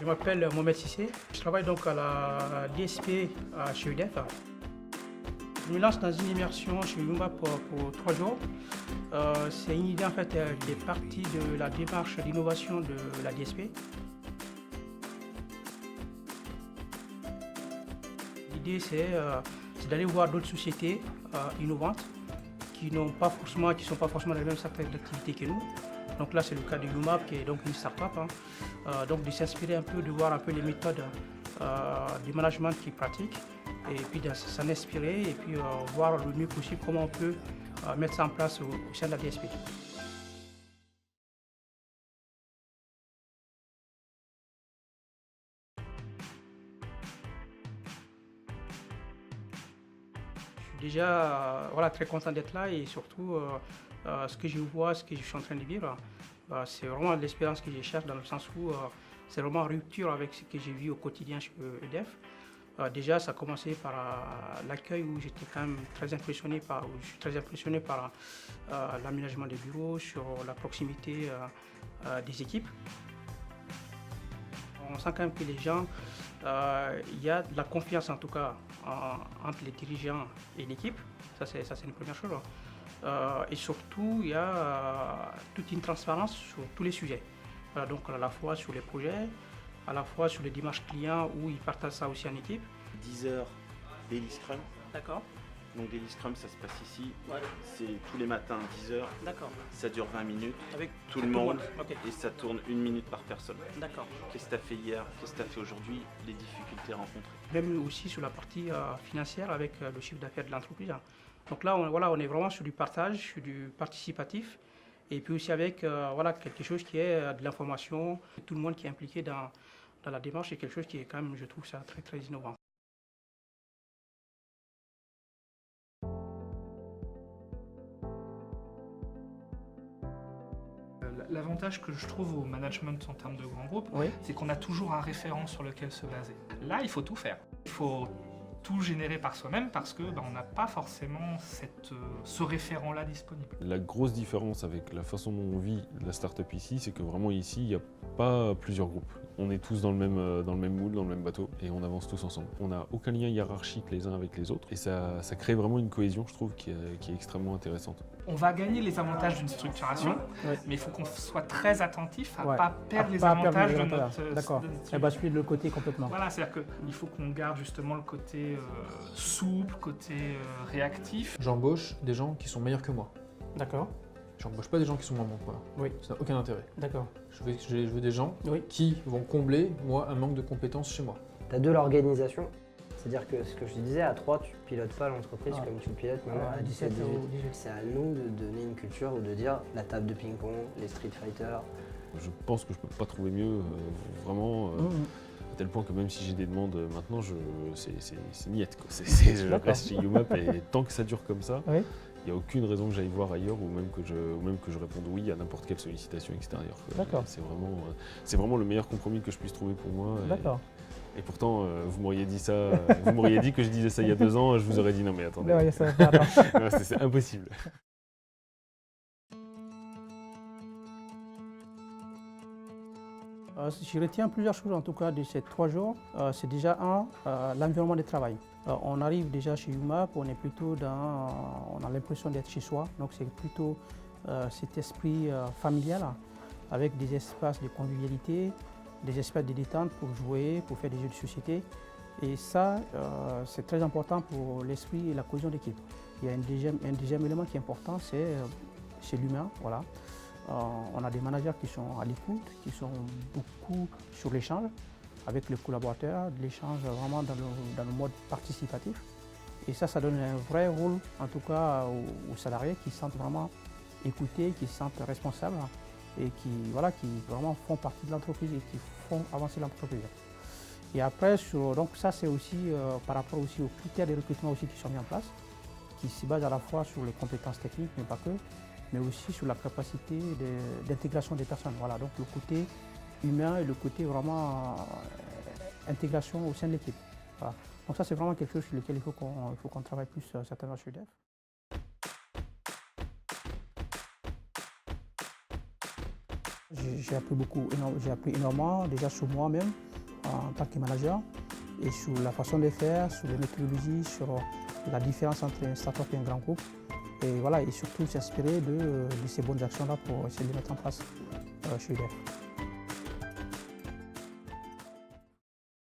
Je m'appelle Mohamed Sissé, je travaille donc à la DSP chez EDF. Je me lance dans une immersion chez Yuma pour 3 jours. C'est une idée en fait qui est partie de la démarche d'innovation de la DSP. L'idée c'est d'aller voir d'autres sociétés innovantes qui ne sont pas forcément dans le même secteur d'activité que nous. Donc là c'est le cas de Yumap qui est donc une start-up. Donc de s'inspirer un peu, de voir un peu les méthodes du management qu'ils pratiquent et puis de s'en inspirer et puis voir le mieux possible comment on peut mettre ça en place au sein de la DSP. Je suis déjà très content d'être là et surtout ce que je vois, ce que je suis en train de vivre, c'est vraiment l'expérience que je cherche dans le sens où c'est vraiment en rupture avec ce que j'ai vu au quotidien chez EDF. Déjà, ça a commencé par l'accueil où j'étais quand même je suis très impressionné par l'aménagement des bureaux, sur la proximité des équipes. On sent quand même que les gens, il y a de la confiance en tout cas entre les dirigeants et l'équipe, ça c'est une première chose. Et surtout, il y a toute une transparence sur tous les sujets. Voilà, donc à la fois sur les projets, à la fois sur les démarches clients où ils partagent ça aussi en équipe. 10 heures Daily Scrum. D'accord. Donc Daily Scrum, ça se passe ici. Ouais. C'est tous les matins 10 heures. D'accord. Ça dure 20 minutes. Avec tout le monde. Okay. Et ça tourne 1 minute par personne. D'accord. Qu'est-ce que tu as fait hier? Qu'est-ce que tu as fait aujourd'hui? Les difficultés rencontrées. Même aussi sur la partie financière avec le chiffre d'affaires de l'entreprise. Donc là, on est vraiment sur du partage, sur du participatif. Et puis aussi avec quelque chose qui est de l'information. Tout le monde qui est impliqué dans la démarche, c'est quelque chose qui est quand même, je trouve ça très très innovant. L'avantage que je trouve au management en termes de grands groupes, Oui. c'est qu'on a toujours un référent sur lequel se baser. Là, il faut tout faire. Il faut tout générer par soi-même parce que on n'a pas forcément ce référent-là disponible. La grosse différence avec la façon dont on vit la start-up ici, c'est que vraiment ici, il n'y a pas plusieurs groupes. On est tous dans le même moule, dans le même bateau et on avance tous ensemble. On n'a aucun lien hiérarchique les uns avec les autres et ça crée vraiment une cohésion, je trouve, qui est extrêmement intéressante. On va gagner les avantages d'une structuration, Ouais. mais il faut qu'on soit très attentif à ne Ouais. pas perdre les Pas avantages perdre de les notre... avantages. D'accord. Et basculer de l'autre côté complètement. Voilà, c'est-à-dire qu'il faut qu'on garde justement le côté souple, côté réactif. J'embauche des gens qui sont meilleurs que moi. D'accord. J'embauche pas des gens qui sont moins bons que moi. Oui. Ça n'a aucun intérêt. D'accord. Je veux des gens Oui. qui vont combler, moi, un manque de compétences chez moi. Tu as de l'organisation, c'est-à-dire que ce que je te disais, à 3, tu pilotes pas l'entreprise Ah. comme tu le pilotes maintenant Ouais, à 17, 18. ou 18. C'est à nous de donner une culture ou de dire la table de ping-pong, les Street Fighter. Je pense que je peux pas trouver mieux, vraiment, à tel point que même si j'ai des demandes maintenant, c'est niette, quoi. Je D'accord. reste chez Yumap et tant que ça dure comme ça, Oui. il n'y a aucune raison que j'aille voir ailleurs ou même que je réponde oui à n'importe quelle sollicitation extérieure, quoi. D'accord. C'est vraiment le meilleur compromis que je puisse trouver pour moi. D'accord. Et pourtant, vous m'auriez dit ça, vous m'auriez dit que je disais ça il y a 2 ans, je vous aurais dit non mais attendez, Ouais, ça va pas, attends. non, c'est impossible. Je retiens plusieurs choses en tout cas de ces 3 jours. C'est déjà l'environnement de travail. On arrive déjà chez UMAP, on a l'impression d'être chez soi, donc c'est plutôt cet esprit familial avec des espaces de convivialité, des espaces de détente pour jouer, pour faire des jeux de société. Et ça, c'est très important pour l'esprit et la cohésion d'équipe. Il y a un deuxième élément qui est important, c'est l'humain. Voilà. On a des managers qui sont à l'écoute, qui sont beaucoup sur l'échange avec les collaborateurs, l'échange vraiment dans le mode participatif. Et ça donne un vrai rôle, en tout cas aux salariés qui se sentent vraiment écoutés, qui se sentent responsables et qui vraiment font partie de l'entreprise et qui font avancer l'entreprise. Et après, donc ça c'est aussi par rapport aussi aux critères de recrutement aussi qui sont mis en place, qui se basent à la fois sur les compétences techniques, mais pas que, mais aussi sur la capacité d'intégration des personnes. Voilà, donc le côté humain et le côté vraiment intégration au sein de l'équipe. Voilà. Donc ça c'est vraiment quelque chose sur lequel il faut qu'on travaille plus certainement chez EDF. j'ai appris j'ai appris énormément déjà sur moi-même en tant que manager et sur la façon de faire, sur les méthodologies, sur la différence entre un start-up et un grand groupe. Et voilà, et surtout s'inspirer de ces bonnes actions-là pour essayer de les mettre en place chez UDF.